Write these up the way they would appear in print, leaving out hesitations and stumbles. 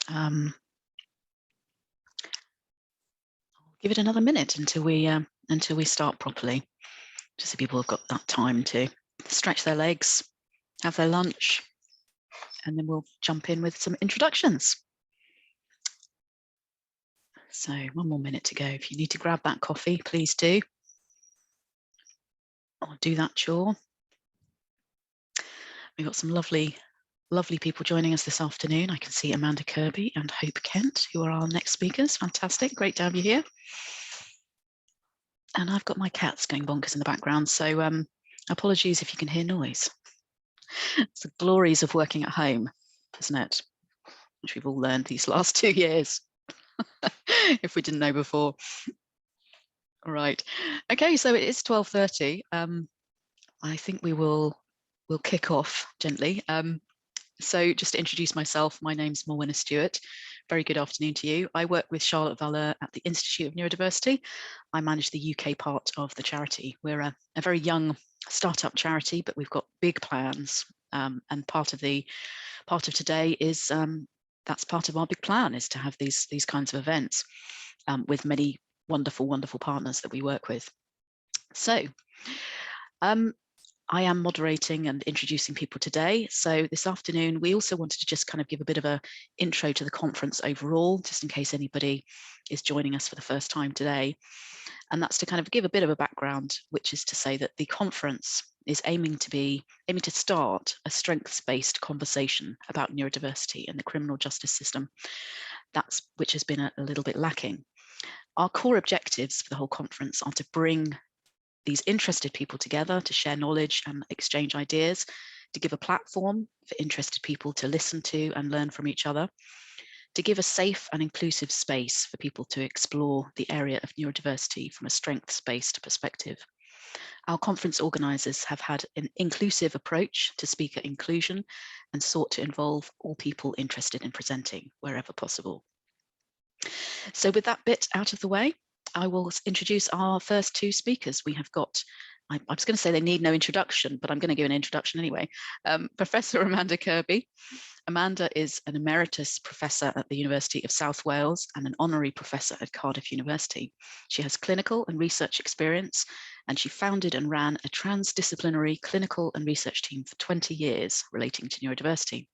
I'll give it another minute until we start properly, just so people have got that time to stretch their legs, have their lunch, and then we'll jump in with some introductions. So 1 more minute to go. If you need to grab that coffee, please do. Or do that chore. We've got some lovely people joining us this afternoon. I can see Amanda Kirby and Hope Kent, who are our next speakers. Fantastic, great to have you here. And I've got my cats going bonkers in the background, so apologies if you can hear noise. It's the glories of working at home, isn't it? Which we've all learned these last 2 years, if we didn't know before. All right, okay, so it is 12:30. I think we'll kick off gently. So just to introduce myself, my name's Morwenna Stewart. Very good afternoon to you. I work with Charlotte Valeur at the Institute of Neurodiversity. I manage the UK part of the charity. We're a very young startup charity, but we've got big plans. And part of today is that's part of our big plan, is to have these kinds of events with many wonderful partners that we work with. So I am moderating and introducing people today. So this afternoon, we also wanted to just kind of give a bit of an intro to the conference overall, just in case anybody is joining us for the first time today. And that's to kind of give a bit of a background, which is to say that the conference is aiming to start a strengths-based conversation about neurodiversity in the criminal justice system, which has been a little bit lacking. Our core objectives for the whole conference are to bring these interested people together to share knowledge and exchange ideas, to give a platform for interested people to listen to and learn from each other, to give a safe and inclusive space for people to explore the area of neurodiversity from a strengths-based perspective. Our conference organisers have had an inclusive approach to speaker inclusion and sought to involve all people interested in presenting wherever possible. So with that bit out of the way, I will introduce our first 2 speakers. We have got, I was going to say they need no introduction, but I'm going to give an introduction anyway. Professor Amanda Kirby. Amanda is an Emeritus Professor at the University of South Wales and an Honorary Professor at Cardiff University. She has clinical and research experience, and she founded and ran a transdisciplinary clinical and research team for 20 years relating to neurodiversity.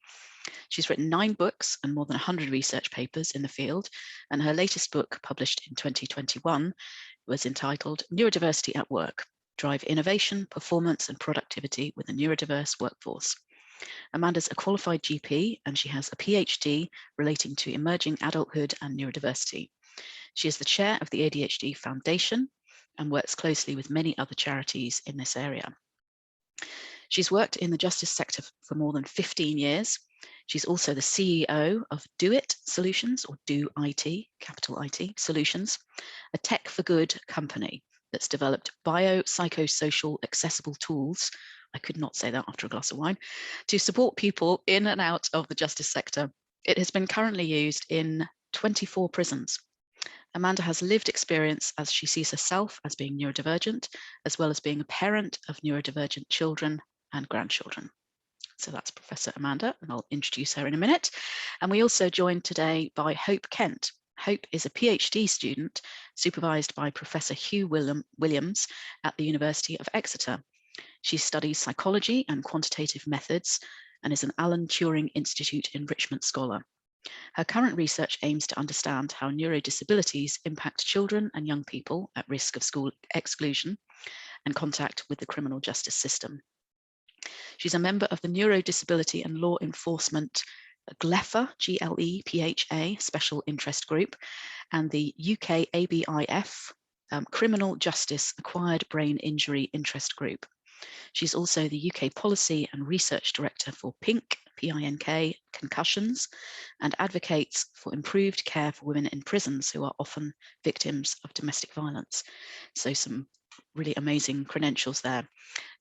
She's written 9 books and more than 100 research papers in the field, and her latest book, published in 2021, was entitled Neurodiversity at Work: Drive Innovation, Performance and Productivity with a Neurodiverse Workforce. Amanda's a qualified GP, and she has a PhD relating to emerging adulthood and neurodiversity. She is the chair of the ADHD Foundation and works closely with many other charities in this area. She's worked in the justice sector for more than 15 years. She's also the CEO of Do It Solutions, or Do IT, capital IT Solutions, a tech for good company that's developed biopsychosocial accessible tools, I could not say that after a glass of wine, to support people in and out of the justice sector. It has been currently used in 24 prisons. Amanda has lived experience as she sees herself as being neurodivergent, as well as being a parent of neurodivergent children and grandchildren. So that's Professor Amanda, and I'll introduce her in a minute. And we also joined today by Hope Kent. Hope is a PhD student supervised by Professor Hugh Williams at the University of Exeter. She studies psychology and quantitative methods and is an Alan Turing Institute enrichment scholar. Her current research aims to understand how neurodisabilities impact children and young people at risk of school exclusion and contact with the criminal justice system. She's a member of the Neurodisability and Law Enforcement GLEPHA, G-L-E-P-H-A, Special Interest Group, and the UK ABIF, Criminal Justice Acquired Brain Injury Interest Group. She's also the UK Policy and Research Director for PINK, P-I-N-K, concussions, and advocates for improved care for women in prisons who are often victims of domestic violence. So some really amazing credentials there.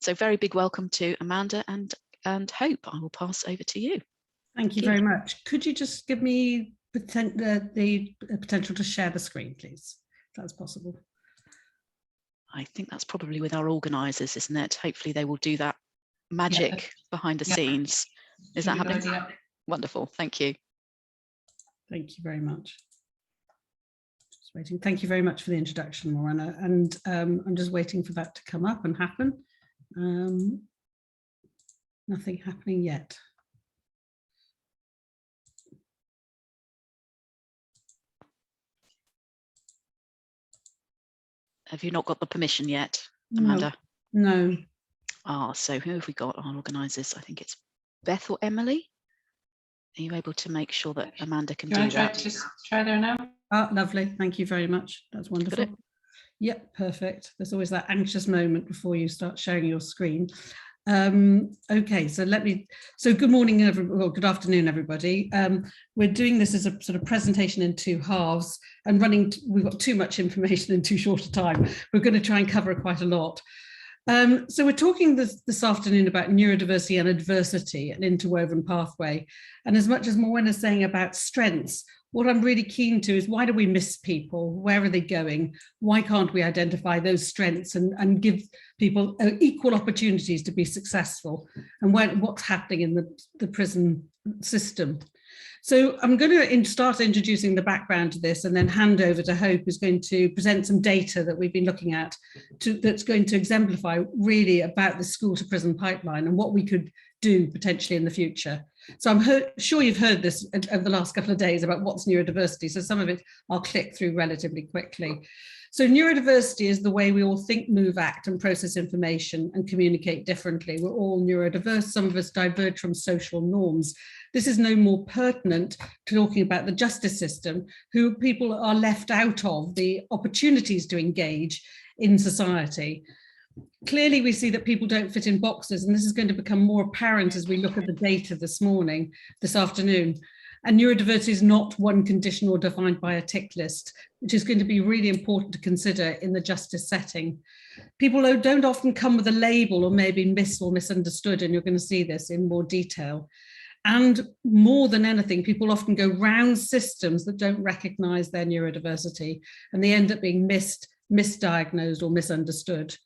So very big welcome to Amanda and Hope. I will pass over to you. Thank you very much. Could you just give me the potential to share the screen, please, if that's possible? I think that's probably with our organisers, isn't it? Hopefully they will do that magic behind the scenes. Is that happening? Wonderful, thank you. Thank you very much. Just waiting. Thank you very much for the introduction, Morana. And I'm just waiting for that to come up and happen. Nothing happening yet. Have you not got the permission yet, Amanda? No. So who have we got? I'll organise this. I think it's Beth or Emily. Are you able to make sure that Amanda can do that? Just try there now. Oh, lovely. Thank you very much. That's wonderful. Yep, perfect. There's always that anxious moment before you start sharing your screen. Okay, so good morning, or good afternoon, everybody. We're doing this as a sort of presentation in two halves and we've got too much information in too short a time. We're going to try and cover quite a lot. So we're talking this afternoon about neurodiversity and adversity, an interwoven pathway. And as much as Morwen is saying about strengths, what I'm really keen to is, why do we miss people? Where are they going? Why can't we identify those strengths and give people equal opportunities to be successful? And what's happening in the prison system? So I'm going to start introducing the background to this and then hand over to Hope, who's going to present some data that we've been looking at that's going to exemplify really about the school to prison pipeline and what we could do potentially in the future. So I'm sure you've heard this over the last couple of days about what's neurodiversity. So some of it I'll click through relatively quickly. So neurodiversity is the way we all think, move, act, and process information and communicate differently. We're all neurodiverse. Some of us diverge from social norms. This is no more pertinent to talking about the justice system, who people are left out of the opportunities to engage in society. Clearly, we see that people don't fit in boxes, and this is going to become more apparent as we look at the data this afternoon. And neurodiversity is not one condition or defined by a tick list, which is going to be really important to consider in the justice setting. People don't often come with a label or maybe misunderstood, and you're going to see this in more detail. And more than anything, people often go round systems that don't recognise their neurodiversity, and they end up being misdiagnosed or misunderstood.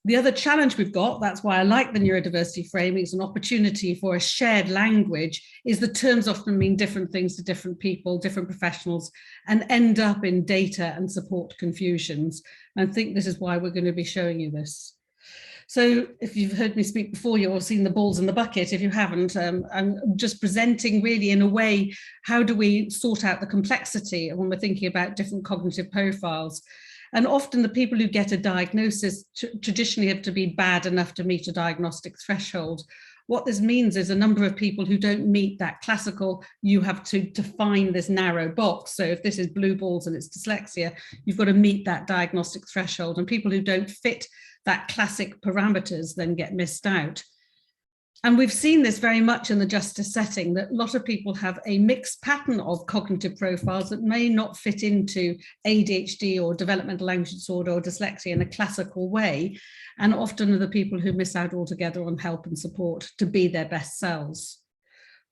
The other challenge we've got, that's why I like the neurodiversity framing, it's an opportunity for a shared language, is the terms often mean different things to different people, different professionals, and end up in data and support confusions. And I think this is why we're going to be showing you this. So if you've heard me speak before, you've all seen the balls in the bucket. If you haven't, I'm just presenting really in a way, how do we sort out the complexity when we're thinking about different cognitive profiles? And often the people who get a diagnosis traditionally have to be bad enough to meet a diagnostic threshold. What this means is a number of people who don't meet that classical, you have to define this narrow box. So if this is blue balls and it's dyslexia, you've got to meet that diagnostic threshold. And people who don't fit that classic parameters then get missed out. And we've seen this very much in the justice setting, that a lot of people have a mixed pattern of cognitive profiles that may not fit into ADHD or developmental language disorder or dyslexia in a classical way, and often are the people who miss out altogether on help and support to be their best selves.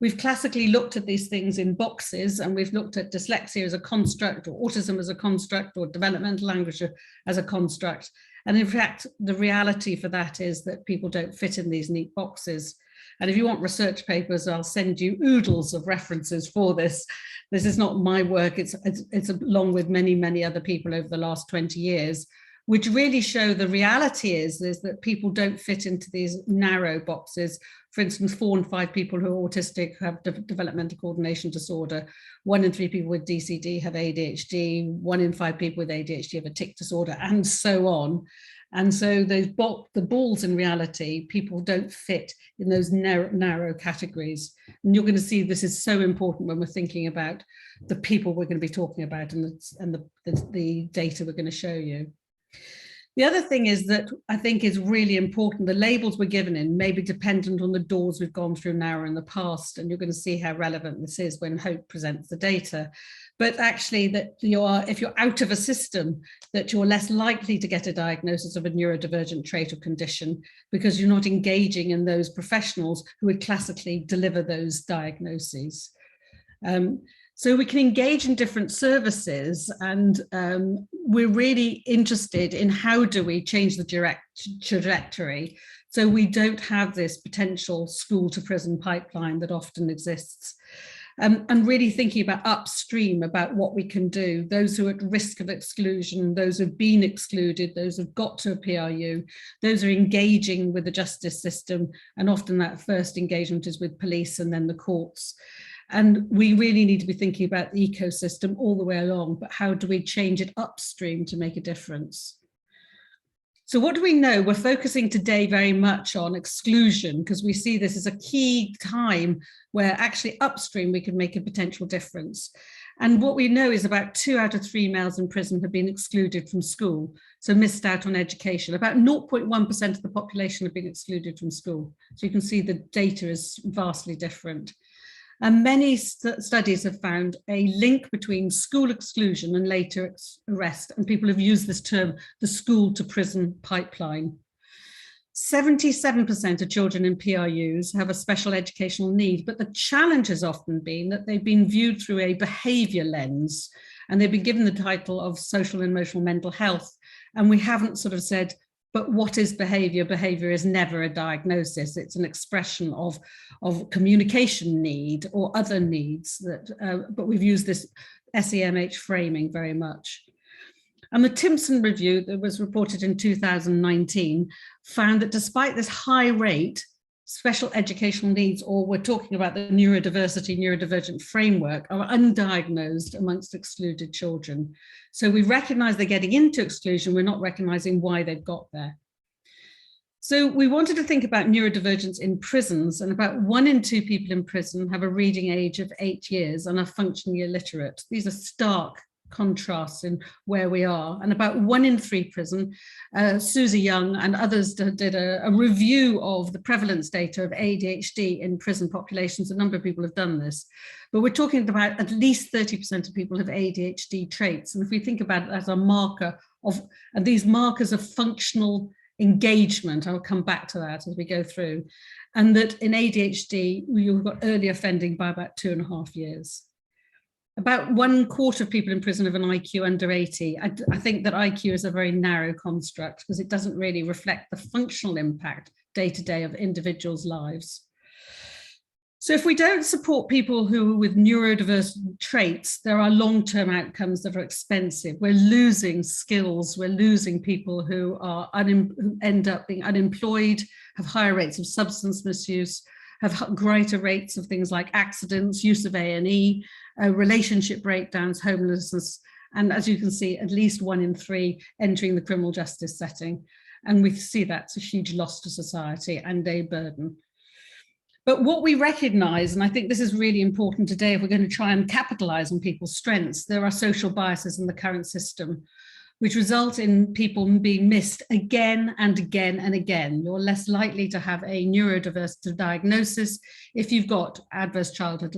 We've classically looked at these things in boxes, and we've looked at dyslexia as a construct, or autism as a construct, or developmental language as a construct. And in fact, the reality for that is that people don't fit in these neat boxes. And if you want research papers, I'll send you oodles of references for this. This is not my work, it's along with many, many other people over the last 20 years, which really show the reality is that people don't fit into these narrow boxes. For instance, 4 in 5 people who are autistic have developmental coordination disorder. 1 in 3 people with DCD have ADHD. 1 in 5 people with ADHD have a tic disorder, and so on. And so the balls in reality, people don't fit in those narrow categories. And you're going to see this is so important when we're thinking about the people we're going to be talking about and the data we're going to show you. The other thing is that I think is really important, the labels we're given in may be dependent on the doors we've gone through now or in the past, and you're going to see how relevant this is when Hope presents the data. But actually that if you're out of a system, that you're less likely to get a diagnosis of a neurodivergent trait or condition because you're not engaging in those professionals who would classically deliver those diagnoses. So we can engage in different services, and we're really interested in how do we change the trajectory so we don't have this potential school to prison pipeline that often exists. and really thinking about upstream about what we can do, those who are at risk of exclusion, those who've been excluded, those who've got to a PRU, those who are engaging with the justice system, and often that first engagement is with police and then the courts. And we really need to be thinking about the ecosystem all the way along, but how do we change it upstream to make a difference? So what do we know? We're focusing today very much on exclusion because we see this as a key time where actually upstream we can make a potential difference. And what we know is about 2 out of 3 males in prison have been excluded from school, so missed out on education. About 0.1% of the population have been excluded from school. So you can see the data is vastly different. And many studies have found a link between school exclusion and later arrest, and people have used this term, the school to prison pipeline. 77% of children in PRUs have a special educational need, but the challenge has often been that they've been viewed through a behaviour lens, and they've been given the title of social and emotional mental health. And we haven't sort of said, but what is behaviour? Behaviour is never a diagnosis. It's an expression of communication need or other needs. But we've used this SEMH framing very much. And the Timpson review that was reported in 2019 found that despite this high rate, special educational needs, or we're talking about the neurodiversity, neurodivergent framework, are undiagnosed amongst excluded children. So we recognise they're getting into exclusion, we're not recognising why they've got there. So we wanted to think about neurodivergence in prisons, and about 1 in 2 people in prison have a reading age of 8 years and are functionally illiterate. These are stark contrasts in where we are. And about 1 in 3 prison, Susie Young and others did a review of the prevalence data of ADHD in prison populations. A number of people have done this, but we're talking about at least 30% of people have ADHD traits. And if we think about it as a marker of, and these markers of functional engagement, I'll come back to that as we go through, and that in ADHD, you've got early offending by about 2.5 years. About 1/4 of people in prison have an IQ under 80. I think that IQ is a very narrow construct because it doesn't really reflect the functional impact day to day of individuals' lives. So if we don't support people who are with neurodiverse traits, there are long-term outcomes that are expensive. We're losing skills, we're losing people who end up being unemployed, have higher rates of substance misuse, have greater rates of things like accidents, use of A&E, relationship breakdowns, homelessness, and as you can see, at least 1 in 3 entering the criminal justice setting. And we see that's a huge loss to society and a burden. But what we recognise, and I think this is really important today if we're going to try and capitalise on people's strengths, there are social biases in the current system, which result in people being missed again and again and again. You're less likely to have a neurodiversity diagnosis if you've got adverse childhood,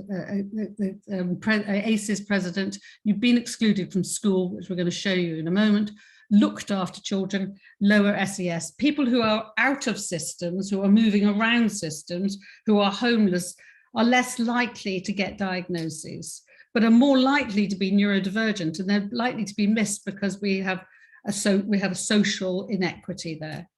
ACEs president, you've been excluded from school, which we're going to show you in a moment, looked after children, lower SES, people who are out of systems, who are moving around systems, who are homeless, are less likely to get diagnoses, but are more likely to be neurodivergent, and they're likely to be missed because we have a social inequity there.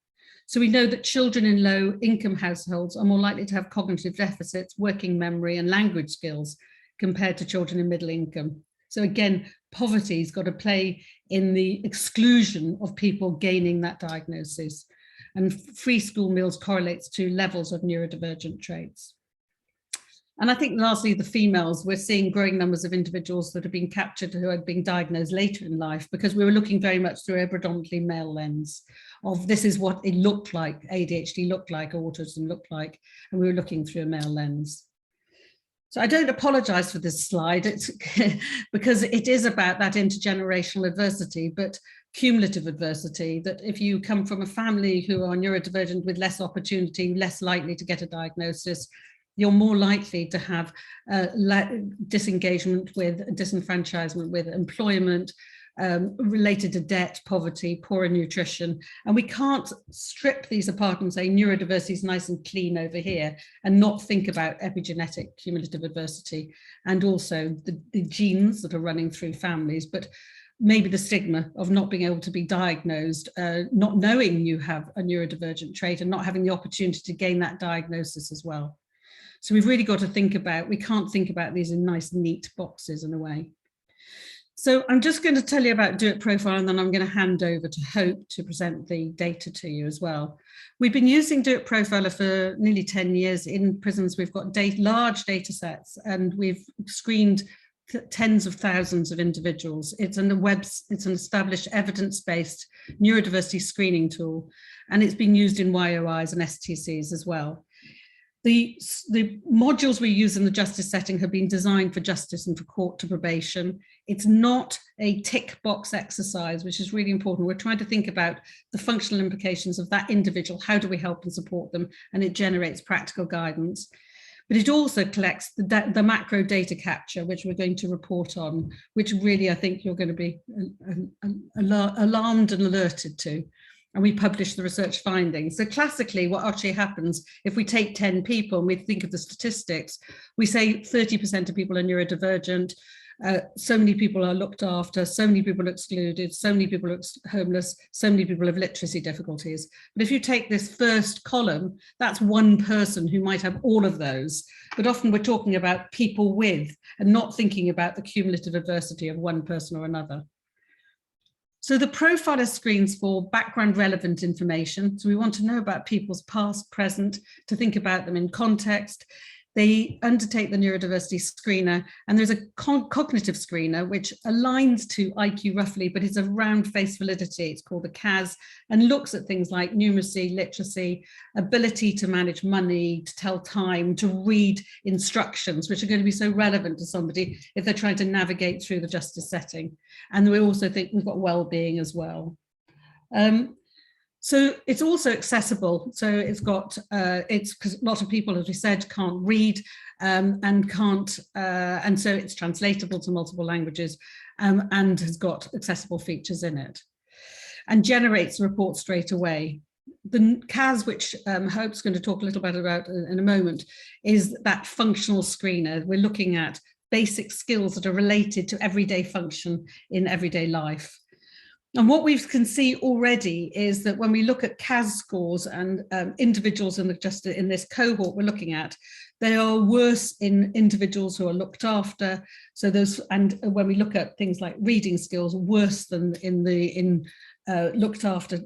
So we know that children in low income households are more likely to have cognitive deficits, working memory and language skills compared to children in middle income. So again, poverty's got to play in the exclusion of people gaining that diagnosis. And free school meals correlates to levels of neurodivergent traits. And I think lastly, the females, we're seeing growing numbers of individuals that have been captured who had been diagnosed later in life, because we were looking very much through a predominantly male lens of this is what it looked like, ADHD looked like, autism looked like, and we were looking through a male lens. So I don't apologise for this slide, it's because it is about that intergenerational adversity, but cumulative adversity, that if you come from a family who are neurodivergent with less opportunity, less likely to get a diagnosis, you're more likely to have disengagement with, disenfranchisement with employment, related to debt, poverty, poorer nutrition. And we can't strip these apart and say neurodiversity is nice and clean over here and not think about epigenetic cumulative adversity and also the genes that are running through families, but maybe the stigma of not being able to be diagnosed, not knowing you have a neurodivergent trait and not having the opportunity to gain that diagnosis as well. So we've really got to think about, we can't think about these in nice, neat boxes in a way. So I'm just going to tell you about Do It Profile, and then I'm going to hand over to Hope to present the data to you as well. We've been using Do It Profiler for nearly 10 years in prisons. We've got large data sets, and we've screened tens of thousands of individuals. It's an established evidence-based neurodiversity screening tool, and it's been used in YOIs and STCs as well. The modules we use in the justice setting have been designed for justice and for court to probation. It's not a tick box exercise, which is really important. We're trying to think about the functional implications of that individual. How do we help and support them? And it generates practical guidance. But it also collects the macro data capture, which we're going to report on, which really I think you're going to be alarmed and alerted to. And we publish the research findings. So classically, what actually happens, if we take 10 people and we think of the statistics, we say 30% of people are neurodivergent, so many people are looked after, so many people are excluded, so many people are homeless, so many people have literacy difficulties. But if you take this first column, that's one person who might have all of those. But often we're talking about people with, and not thinking about the cumulative adversity of one person or another. So the profiler screens for background relevant information. So we want to know about people's past, present, to think about them in context. They undertake the neurodiversity screener, and there's a cognitive screener which aligns to IQ roughly, but it's around face validity. It's called the CAS, and looks at things like numeracy, literacy, ability to manage money, to tell time, to read instructions, which are going to be so relevant to somebody if they're trying to navigate through the justice setting. And we also think we've got well-being as well. So it's also accessible. So it's got, it's because a lot of people, as we said, can't read and can't, and so it's translatable to multiple languages and has got accessible features in it and generates a report straight away. The CAS, which Hope's going to talk a little bit about in a moment, is that functional screener. We're looking at basic skills that are related to everyday function in everyday life. And what we can see already is that when we look at CAS scores and individuals in this cohort we're looking at, they are worse in individuals who are looked after. So those, and when we look at things like reading skills, worse than in looked after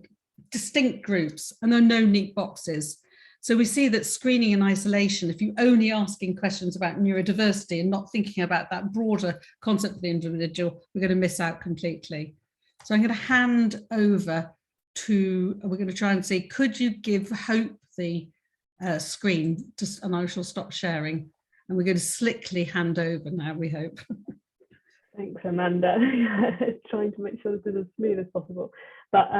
distinct groups, and there are no neat boxes. So we see that screening in isolation, if you're only asking questions about neurodiversity and not thinking about that broader concept of the individual, we're going to miss out completely. So I'm going to hand over to, we're going to try and see, could you give Hope the screen, and I shall stop sharing. And we're going to slickly hand over now, we hope. Thanks, Amanda. Trying to make sure this is as smooth as possible. But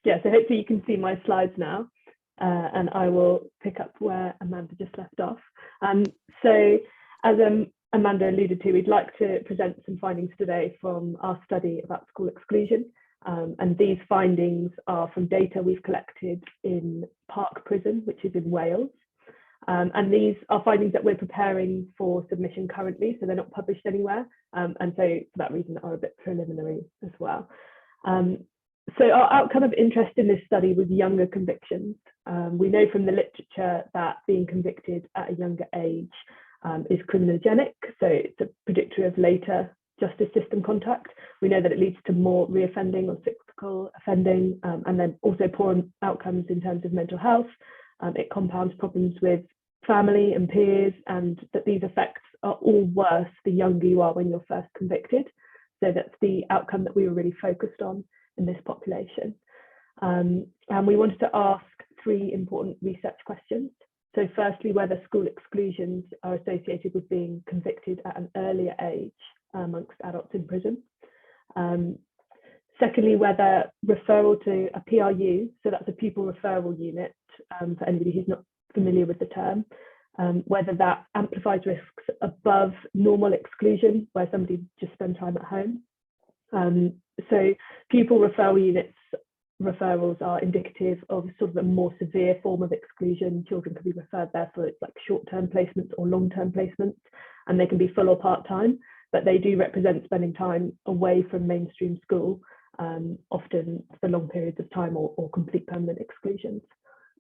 yeah, so hopefully you can see my slides now, and I will pick up where Amanda just left off. So as Amanda alluded to, we'd like to present some findings today from our study about school exclusion. And these findings are from data we've collected in Park Prison, which is in Wales. And these are findings that we're preparing for submission currently, so they're not published anywhere. And so for that reason are a bit preliminary as well. So our outcome of interest in this study was younger convictions. We know from the literature that being convicted at a younger age is criminogenic, so it's a predictor of later justice system contact. We know that it leads to more reoffending or cyclical offending, and then also poor outcomes in terms of mental health. It compounds problems with family and peers, and that these effects are all worse the younger you are when you're first convicted. So that's the outcome that we were really focused on in this population. And we wanted to ask 3 important research questions. So firstly, whether school exclusions are associated with being convicted at an earlier age amongst adults in prison. Secondly, whether referral to a PRU, so that's a pupil referral unit, for anybody who's not familiar with the term, whether that amplifies risks above normal exclusion, where somebody just spends time at home. So pupil referral units referrals are indicative of sort of a more severe form of exclusion. Children can be referred there for like short-term placements or long-term placements, and they can be full or part-time, but they do represent spending time away from mainstream school, often for long periods of time or complete permanent exclusions.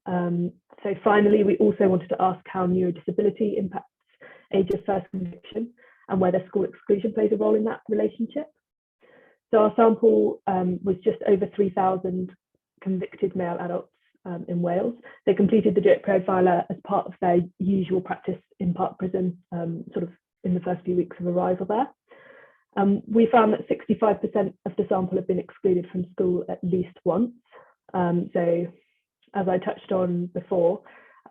So finally, we also wanted to ask how neurodisability impacts age of first conviction and whether school exclusion plays a role in that relationship. So our sample was just over 3,000 convicted male adults in Wales. They completed the DOIT profiler as part of their usual practice in Park Prison, sort of in the first few weeks of arrival there. We found that 65% of the sample had been excluded from school at least once. So as I touched on before,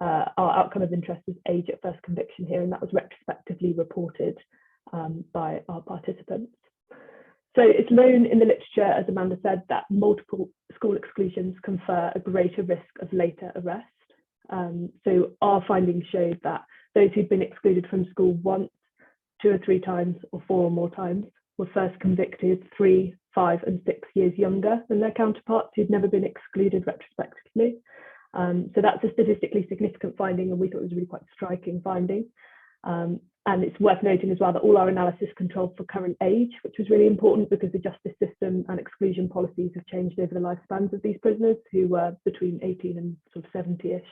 our outcome of interest is age at first conviction here, and that was retrospectively reported by our participants. So it's known in the literature, as Amanda said, that multiple school exclusions confer a greater risk of later arrest. So our findings showed that those who'd been excluded from school once, 2 or 3 times, or 4 or more times were first convicted 3, 5 and 6 years younger than their counterparts who'd never been excluded retrospectively. So that's a statistically significant finding, and we thought it was a really quite striking finding. And it's worth noting as well that all our analysis controlled for current age, which was really important because the justice system and exclusion policies have changed over the lifespans of these prisoners who were between 18 and sort of 70-ish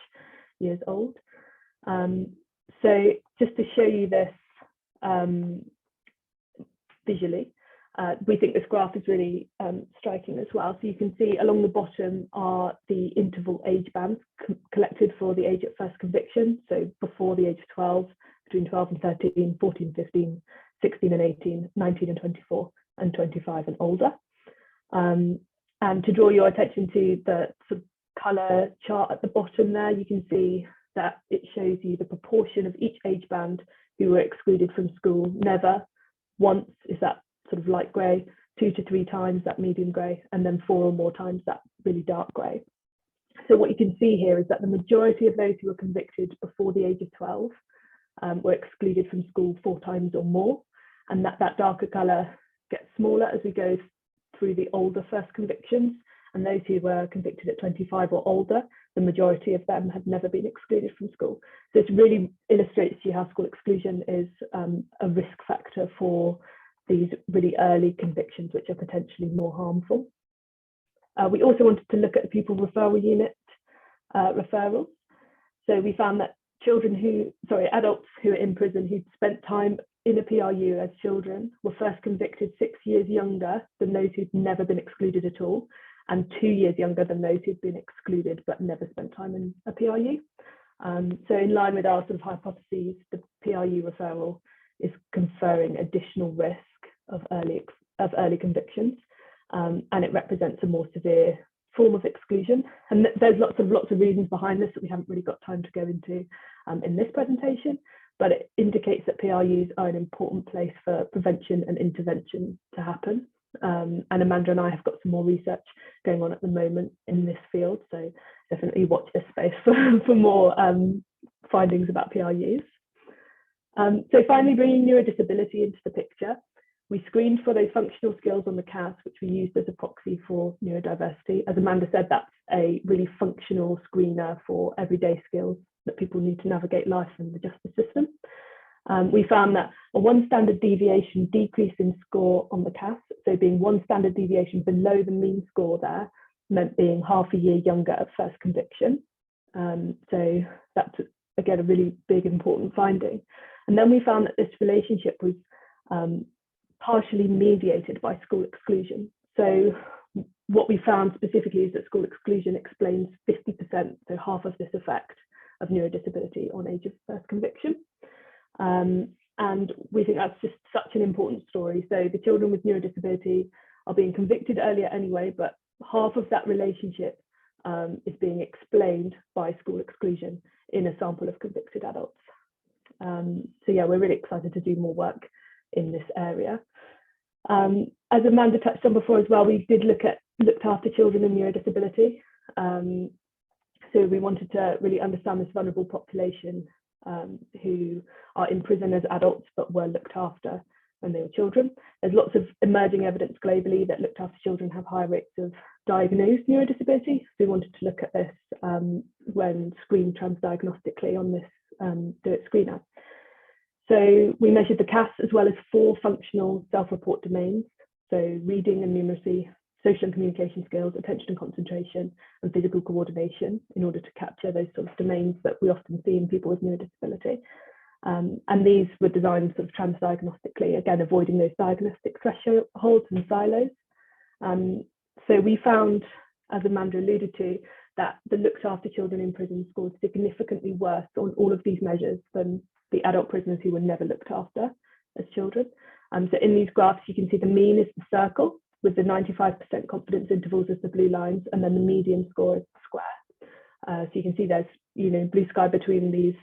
years old. So just to show you this visually, we think this graph is really striking as well. So you can see along the bottom are the interval age bands collected for the age at first conviction. So before the age of 12, between 12 and 13, 14, 15, 16 and 18, 19 and 24, and 25 and older. And to draw your attention to the sort of colour chart at the bottom there, you can see that it shows you the proportion of each age band who were excluded from school. Never, once is that sort of light grey, 2 to 3 times that medium grey, and then 4 or more times that really dark grey. So what you can see here is that the majority of those who were convicted before the age of 12 were excluded from school 4 times or more, and that darker colour gets smaller as we go through the older first convictions, and those who were convicted at 25 or older, the majority of them had never been excluded from school. So it really illustrates to you how school exclusion is a risk factor for these really early convictions, which are potentially more harmful. We also wanted to look at the pupil referral unit referrals. So we found that adults who are in prison who'd spent time in a PRU as children were first convicted 6 years younger than those who'd never been excluded at all, and 2 years younger than those who'd been excluded but never spent time in a PRU. So in line with our sort of hypotheses, the PRU referral is conferring additional risk of early convictions, and it represents a more severe form of exclusion. And there's lots of reasons behind this that we haven't really got time to go into in this presentation, but it indicates that PRUs are an important place for prevention and intervention to happen. And Amanda and I have got some more research going on at the moment in this field, so definitely watch this space for more findings about PRUs. So finally, bringing neurodisability into the picture, we screened for those functional skills on the CAS, which we used as a proxy for neurodiversity. As Amanda said, that's a really functional screener for everyday skills that people need to navigate life in the justice system. We found that a 1 standard deviation decrease in score on the CAS, so being 1 standard deviation below the mean score there, meant being half a year younger at first conviction. So that's, again, a really big, important finding. And then we found that this relationship was partially mediated by school exclusion. So what we found specifically is that school exclusion explains 50%, so half of this effect of neurodisability on age of first conviction. And we think that's just such an important story. So the children with neurodisability are being convicted earlier anyway, but half of that relationship is being explained by school exclusion in a sample of convicted adults. So yeah, we're really excited to do more work in this area. As Amanda touched on before as well, we did looked after children in neurodisability. So we wanted to really understand this vulnerable population who are in prison as adults but were looked after when they were children. There's lots of emerging evidence globally that looked after children have high rates of diagnosed neurodisability. So we wanted to look at this when screened transdiagnostically on this DOIT screener. So we measured the CAS as well as 4 functional self-report domains, so reading and numeracy, social and communication skills, attention and concentration, and physical coordination in order to capture those sort of domains that we often see in people with neurodisability. And these were designed sort of transdiagnostically, again, avoiding those diagnostic thresholds and silos. So we found, as Amanda alluded to, that the looked after children in prison scored significantly worse on all of these measures than the adult prisoners who were never looked after as children. So in these graphs, you can see the mean is the circle with the 95% confidence intervals as the blue lines, and then the median score is the square. So you can see there's, blue sky between these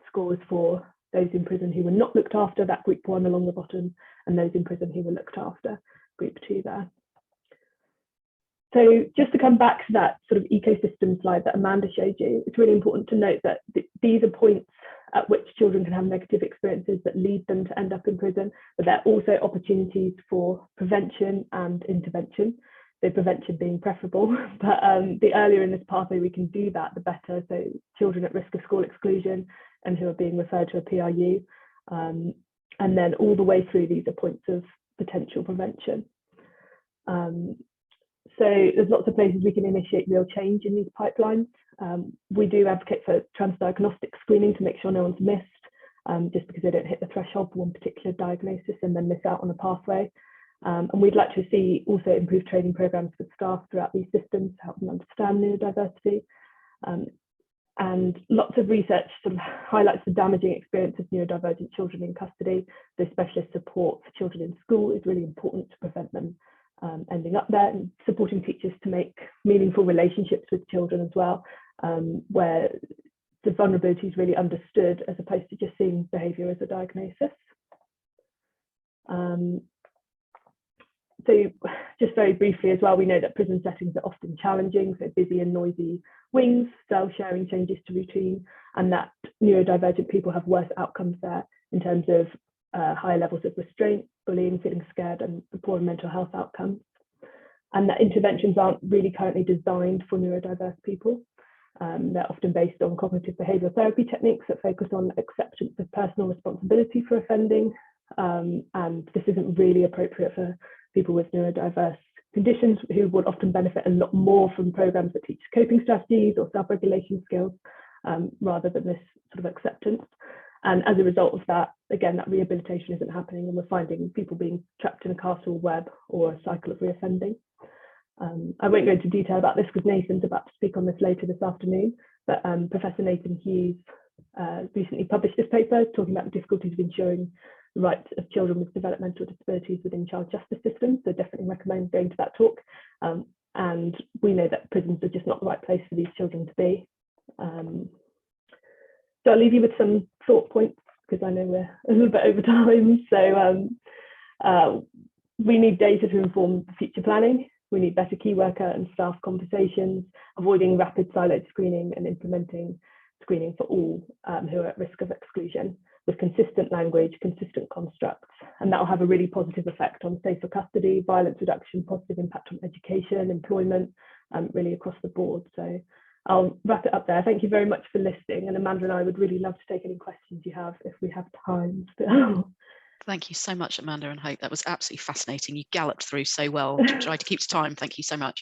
scores for those in prison who were not looked after, that group 1 along the bottom, and those in prison who were looked after, group 2 there. So just to come back to that sort of ecosystem slide that Amanda showed you, it's really important to note that these are points at which children can have negative experiences that lead them to end up in prison, but they're also opportunities for prevention and intervention. So prevention being preferable, but the earlier in this pathway we can do that, the better. So children at risk of school exclusion and who are being referred to a PRU, and then all the way through, these are points of potential prevention. So there's lots of places we can initiate real change in these pipelines. We do advocate for transdiagnostic screening to make sure no one's missed, just because they don't hit the threshold for one particular diagnosis and then miss out on a pathway. And we'd like to see also improved training programs for staff throughout these systems to help them understand neurodiversity. And lots of research sort of highlights the damaging experience of neurodivergent children in custody. So specialist support for children in school is really important to prevent them ending up there, and supporting teachers to make meaningful relationships with children as well, where the vulnerability is really understood as opposed to just seeing behaviour as a diagnosis. So just very briefly as well, we know that prison settings are often challenging, so busy and noisy wings, cell sharing changes to routine, and that neurodivergent people have worse outcomes there in terms of higher levels of restraint, bullying, feeling scared, and poor mental health outcomes. And that interventions aren't really currently designed for neurodiverse people. They're often based on cognitive behavioural therapy techniques that focus on acceptance of personal responsibility for offending, and this isn't really appropriate for people with neurodiverse conditions who would often benefit a lot more from programs that teach coping strategies or self-regulation skills, rather than this sort of acceptance. And as a result of that, again, that rehabilitation isn't happening, and we're finding people being trapped in a castle web or a cycle of reoffending. I won't go into detail about this because Nathan's about to speak on this later this afternoon, but Professor Nathan Hughes recently published this paper talking about the difficulties of ensuring the rights of children with developmental disabilities within child justice systems, so definitely recommend going to that talk. And we know that prisons are just not the right place for these children to be. So I'll leave you with some thought points because I know we're a little bit over time. So we need data to inform future planning. We need better key worker and staff conversations, avoiding rapid siloed screening and implementing screening for all who are at risk of exclusion with consistent language, consistent constructs, and that will have a really positive effect on safer custody, violence reduction, positive impact on education, employment, really across the board. So I'll wrap it up there. Thank you very much for listening, and Amanda and I would really love to take any questions you have if we have time still. Thank you so much, Amanda and Hope. That was absolutely fascinating. You galloped through so well. Tried to keep to time. Thank you so much.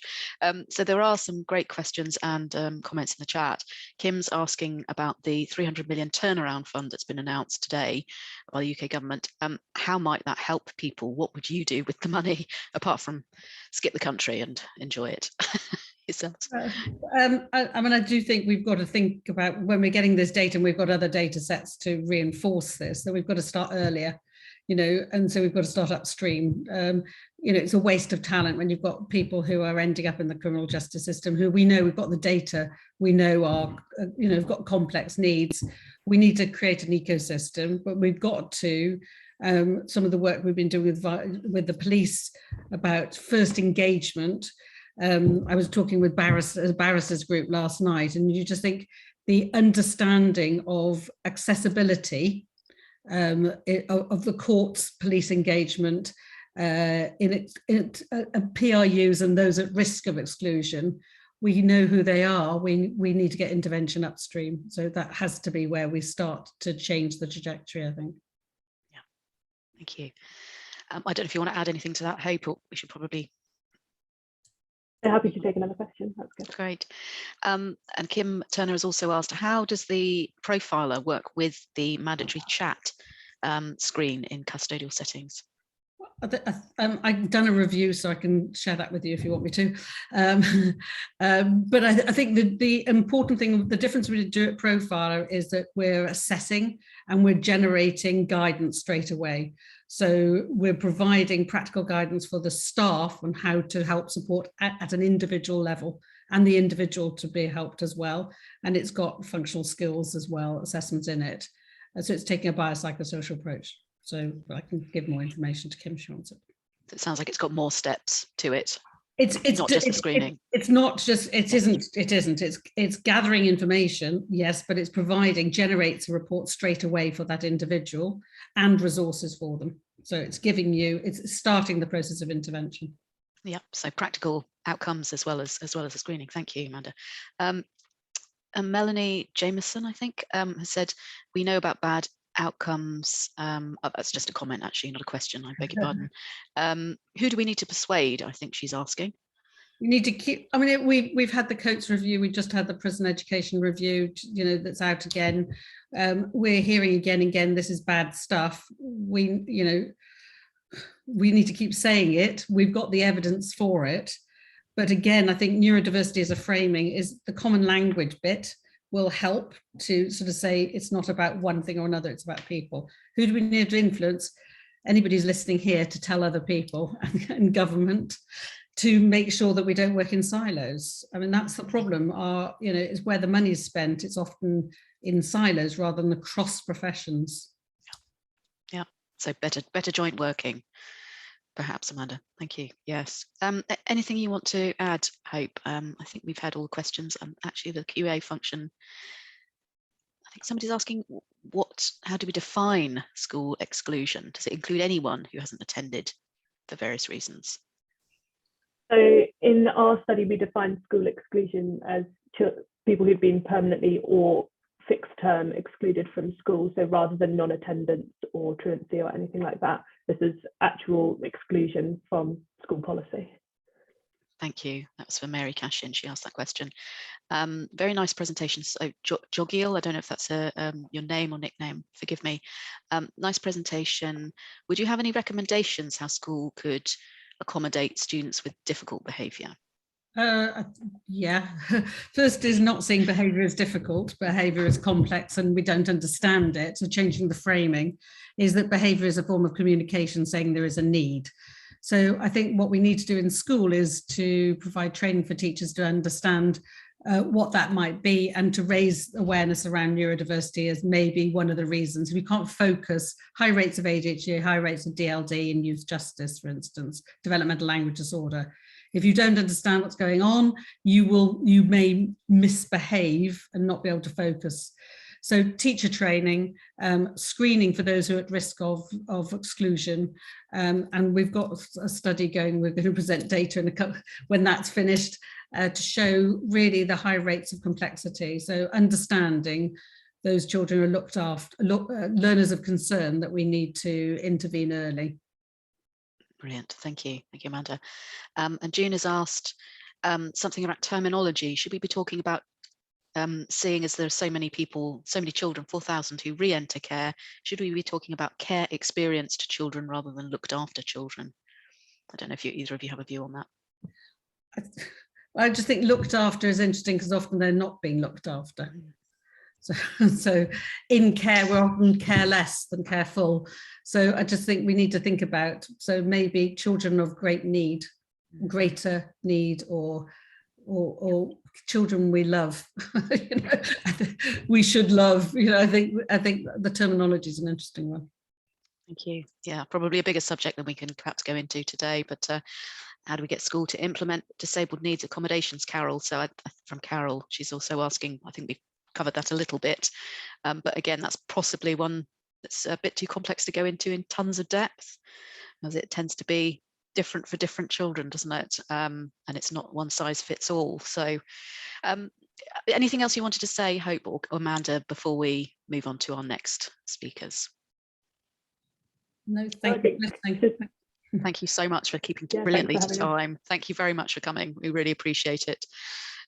So there are some great questions and comments in the chat. Kim's asking about the 300 million turnaround fund that's been announced today by the UK government. How might that help people? What would you do with the money apart from skip the country and enjoy it? I mean, I do think we've got to think about when we're getting this data, and we've got other data sets to reinforce this, that we've got to start earlier, and so we've got to start upstream. It's a waste of talent when you've got people who are ending up in the criminal justice system who we know we've got the data, we know are, have got complex needs. We need to create an ecosystem, but we've got to some of the work we've been doing with the police about first engagement. I was talking with barristers group last night, and you just think the understanding of accessibility of the court's police engagement in PRUs and those at risk of exclusion. We know who they are. We need to get intervention upstream. So that has to be where we start to change the trajectory, I think. Yeah, thank you. I don't know if you want to add anything to that, Hope, or we should probably Happy to take another question. That's good. Great. And Kim Turner has also asked, how does the profiler work with the mandatory chat screen in custodial settings? I've done a review, so I can share that with you if you want me to. But I think the important thing, the difference we do at Profiler is that we're assessing and we're generating guidance straight away. So we're providing practical guidance for the staff on how to help support at an individual level, and the individual to be helped as well. And it's got functional skills as well, assessments in it. So it's taking a biopsychosocial approach. So I can give more information to Kim if she wants it. So it sounds like it's got more steps to it. It's not just the screening. It's not just, it isn't. It's gathering information, yes, but it's generates a report straight away for that individual and resources for them. So it's giving you, it's starting the process of intervention. Yeah, so practical outcomes as well as the screening. Thank you, Amanda. And Melanie Jameson, I think, has said, we know about bad outcomes. That's just a comment, actually, not a question. I beg your pardon. Who do we need to persuade? I think she's asking. You need to keep. I mean, we've had the Coates review. We just had the prison education review. You know, that's out again. We're hearing again and again, this is bad stuff. We need to keep saying it. We've got the evidence for it. But again, I think neurodiversity as a framing is the common language bit will help to sort of say it's not about one thing or another, it's about people. Who do we need to influence? Anybody who's listening here to tell other people and government to make sure that we don't work in silos. I mean, that's the problem. Is where the money is spent. It's often in silos rather than across professions. Yeah, so better joint working. Perhaps, Amanda. Thank you. Yes. Anything you want to add, Hope? I think we've had all the questions. Actually, the QA function. I think somebody's asking, how do we define school exclusion? Does it include anyone who hasn't attended for various reasons? So in our study, we defined school exclusion as people who've been permanently or fixed term excluded from school. So rather than non-attendance or truancy or anything like that, this is actual exclusion from school policy. Thank you. That was for Mary Cashin. She asked that question. Very nice presentation. So Jogil, I don't know if that's your name or nickname, forgive me. Nice presentation. Would you have any recommendations how school could accommodate students with difficult behaviour? Yeah, first is not seeing behaviour as difficult. Behaviour is complex and we don't understand it. So changing the framing is that behaviour is a form of communication saying there is a need. So I think what we need to do in school is to provide training for teachers to understand what that might be and to raise awareness around neurodiversity as maybe one of the reasons. We can't focus high rates of ADHD, high rates of DLD and youth justice, for instance, developmental language disorder. If you don't understand what's going on, you may misbehave and not be able to focus. So teacher training, screening for those who are at risk of exclusion. And we've got a study going, we're going to present data when that's finished to show really the high rates of complexity. So understanding those children who are looked after, learners of concern, that we need to intervene early. Brilliant, thank you, Amanda. And June has asked something about terminology. Should we be talking about seeing as there are so many people, so many children, 4,000 who re-enter care, should we be talking about care experienced children rather than looked after children? I don't know if either of you have a view on that. I just think looked after is interesting because often they're not being looked after. So in care, we're often careless than careful. So I just think we need to think about, so maybe children of greater need, or children we love. We should love. I think the terminology is an interesting one. Thank you. Yeah, probably a bigger subject than we can perhaps go into today, but how do we get school to implement disabled needs accommodations? Carol, from Carol, she's also asking, I think we've covered that a little bit, but again, that's possibly one that's a bit too complex to go into in tons of depth, as it tends to be different for different children, doesn't it? And it's not one size fits all. So anything else you wanted to say, Hope or Amanda, before we move on to our next speakers? No, thank you. Thank you so much for keeping Yeah, brilliantly thanks to for having us. time. Thank you very much for coming. We really appreciate it.